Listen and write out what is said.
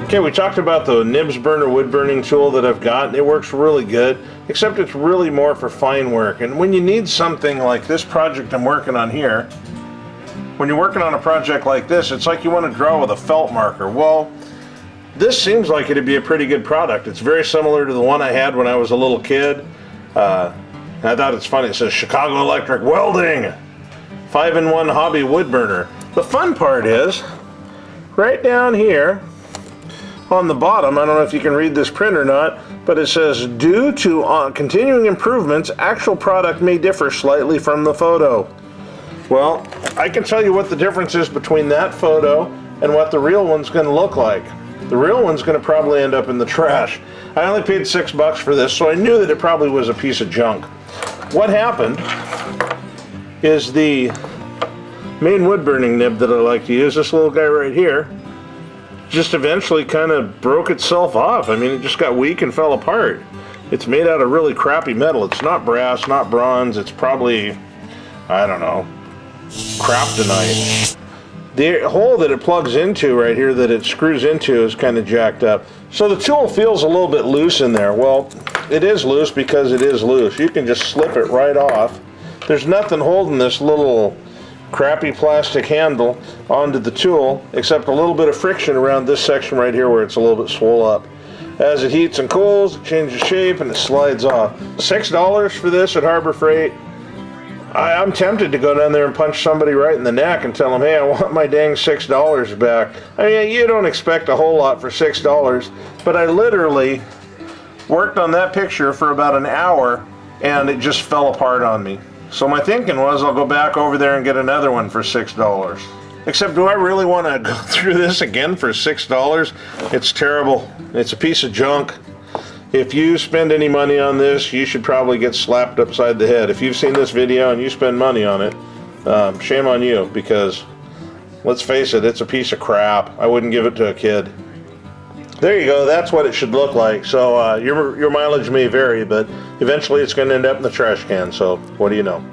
Okay, we talked about the nibs burner wood burning tool that I've got. It works really good, except it's really more for fine work. And when you need something like this project I'm working on here, when you're working on a project like this, it's like you want to draw with a felt marker. Well, this seems like it'd be a pretty good product. It's very similar to the one I had when I was a little kid. I thought it's funny. It says Chicago Electric Welding 5-in-1 Hobby Wood Burner. The fun part is, right down here, on the bottom, I don't know if you can read this print or not, but it says, due to continuing improvements, actual product may differ slightly from the photo. Well, I can tell you what the difference is between that photo and what the real one's going to look like. The real one's going to probably end up in the trash. I only paid $6 for this, so I knew that it probably was a piece of junk. What happened is the main wood burning nib that I like to use, this little guy right here, just eventually kind of broke itself off. I mean, it just got weak and fell apart. It's made out of really crappy metal. It's not brass, not bronze. It's probably, I don't know, kryptonite. The hole that it plugs into right here, that it screws into, is kind of jacked up. So the tool feels a little bit loose in there. Well, it is loose because it is loose. You can just slip it right off. There's nothing holding this little crappy plastic handle onto the tool except a little bit of friction around this section right here where it's a little bit swole up. As it heats and cools, it changes shape and it slides off. $6 for this at Harbor Freight. I'm tempted to go down there and punch somebody right in the neck and tell them, hey, I want my dang $6 back. I mean, you don't expect a whole lot for $6, but I literally worked on that picture for about an hour and it just fell apart on me. So my thinking was, I'll go back over there and get another one for $6. Except, do I really want to go through this again for $6? It's terrible. It's a piece of junk. If you spend any money on this, you should probably get slapped upside the head. If you've seen this video and you spend money on it, shame on you, because let's face it, it's a piece of crap. I wouldn't give it to a kid. There you go, that's what it should look like. So your mileage may vary, but eventually it's going to end up in the trash can, so what do you know?